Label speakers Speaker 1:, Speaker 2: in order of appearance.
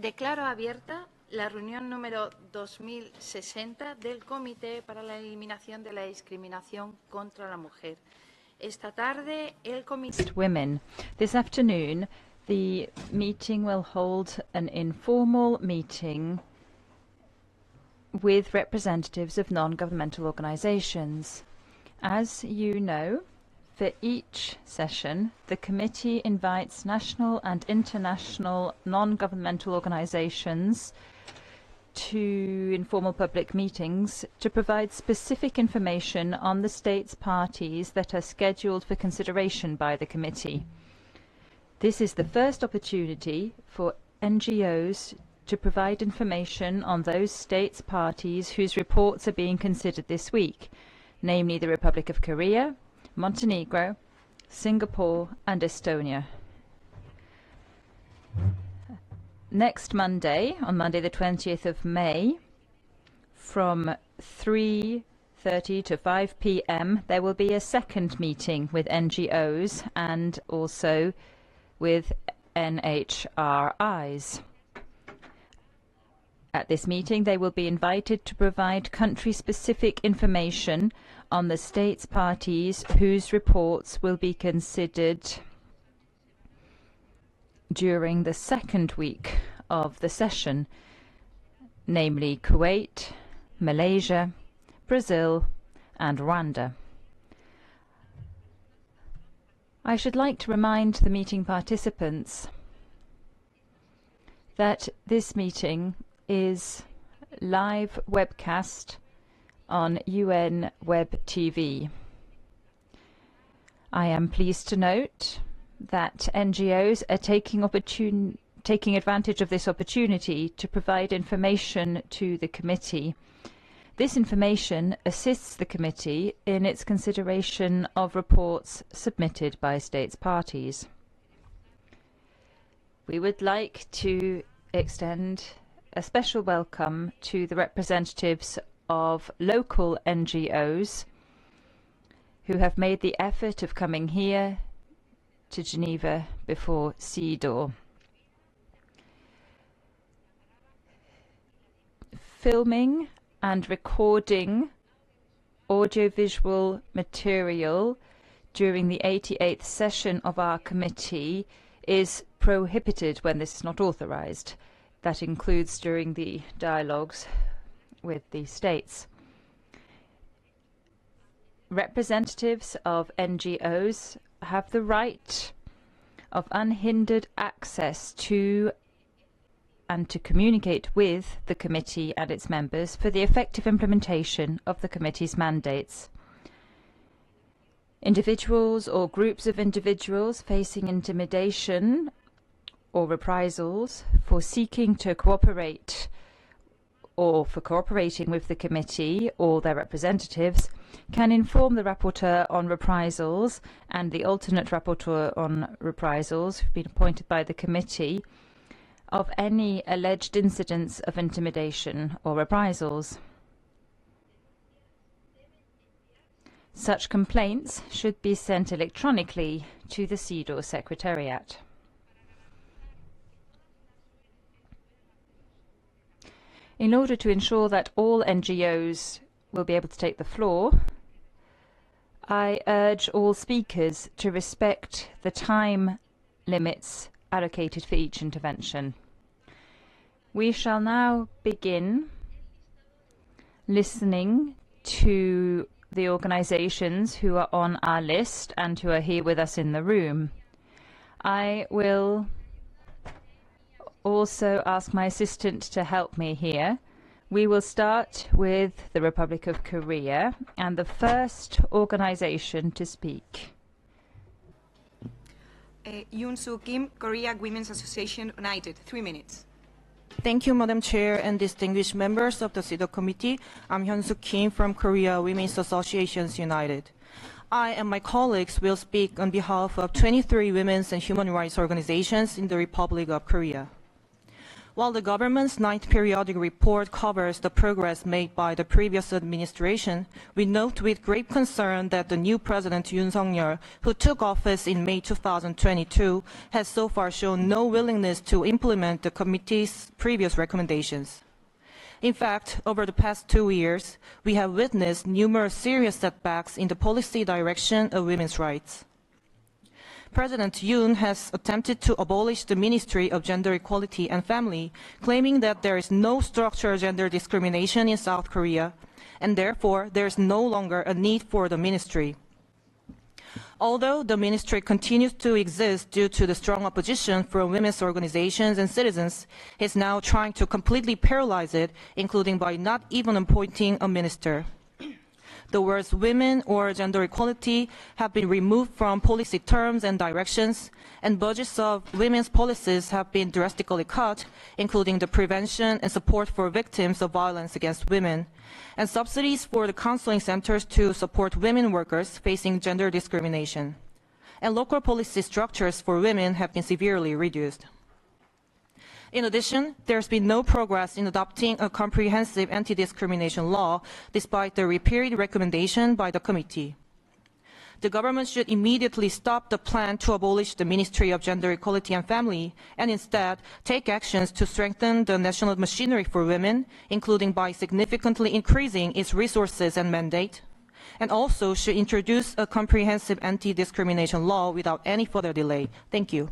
Speaker 1: Declaro abierta la reunión número 2060 del Comité para la Eliminación de la Discriminación contra la Mujer. Esta tarde, el comité...
Speaker 2: Women. This afternoon, the meeting will hold an informal meeting with representatives of non-governmental organizations. As you know, for each session, the committee invites national and international non-governmental organizations to informal public meetings to provide specific information on the state's parties that are scheduled for consideration by the committee. This is the first opportunity for NGOs to provide information on those states' parties whose reports are being considered this week, namely the Republic of Korea, Montenegro, Singapore and Estonia. Next Monday, on Monday the 20th of May, from 3:30 to 5 p.m, there will be a second meeting with NGOs and also with NHRIs. At this meeting, they will be invited to provide country-specific information on the states' parties whose reports will be considered during the second week of the session, namely Kuwait, Malaysia, Brazil and Rwanda. I should like to remind the meeting participants that this meeting is live webcast on UN Web TV. I am pleased to note that NGOs are taking advantage of this opportunity to provide information to the committee. This information assists the committee in its consideration of reports submitted by states parties. We would like to extend a special welcome to the representatives of local NGOs who have made the effort of coming here to Geneva before CEDAW. Filming and recording audiovisual material during the 88th session of our committee is prohibited when this is not authorized. That includes during the dialogues with the states. Representatives of NGOs have the right of unhindered access to and to communicate with the committee and its members for the effective implementation of the committee's mandates. Individuals or groups of individuals facing intimidation or reprisals for seeking to cooperate or for cooperating with the committee or their representatives can inform the rapporteur on reprisals and the alternate rapporteur on reprisals who've been appointed by the committee of any alleged incidents of intimidation or reprisals. Such complaints should be sent electronically to the CEDAW Secretariat. In order to ensure that all NGOs will be able to take the floor, I urge all speakers to respect the time limits allocated for each intervention. We shall now begin listening to the organizations who are on our list and who are here with us in the room. I will also ask my assistant to help me here. We will start with the Republic of Korea and the first organization to speak.
Speaker 3: Yoon Soo Kim, Korea Women's Association United. 3 minutes.
Speaker 4: Thank you, Madam Chair and distinguished members of the CEDAW Committee. I'm Hyun Soo Kim from Korea Women's Associations United. I and my colleagues will speak on behalf of 23 women's and human rights organizations in the Republic of Korea. While the government's 9th periodic report covers the progress made by the previous administration, we note with great concern that the new President Yoon Suk-yeol, who took office in May 2022, has so far shown no willingness to implement the committee's previous recommendations. In fact, over the past 2 years, we have witnessed numerous serious setbacks in the policy direction of women's rights. President Yoon has attempted to abolish the Ministry of Gender Equality and Family, claiming that there is no structural gender discrimination in South Korea, and therefore there is no longer a need for the ministry. Although the ministry continues to exist due to the strong opposition from women's organizations and citizens, he is now trying to completely paralyze it, including by not even appointing a minister. The words women or gender equality have been removed from policy terms and directions, and budgets of women's policies have been drastically cut, including the prevention and support for victims of violence against women, and subsidies for the counseling centers to support women workers facing gender discrimination. And local policy structures for women have been severely reduced. In addition, there's been no progress in adopting a comprehensive anti-discrimination law, despite the repeated recommendation by the committee. The government should immediately stop the plan to abolish the Ministry of Gender Equality and Family, and instead take actions to strengthen the national machinery for women, including by significantly increasing its resources and mandate, and also should introduce a comprehensive anti-discrimination law without any further delay. Thank you.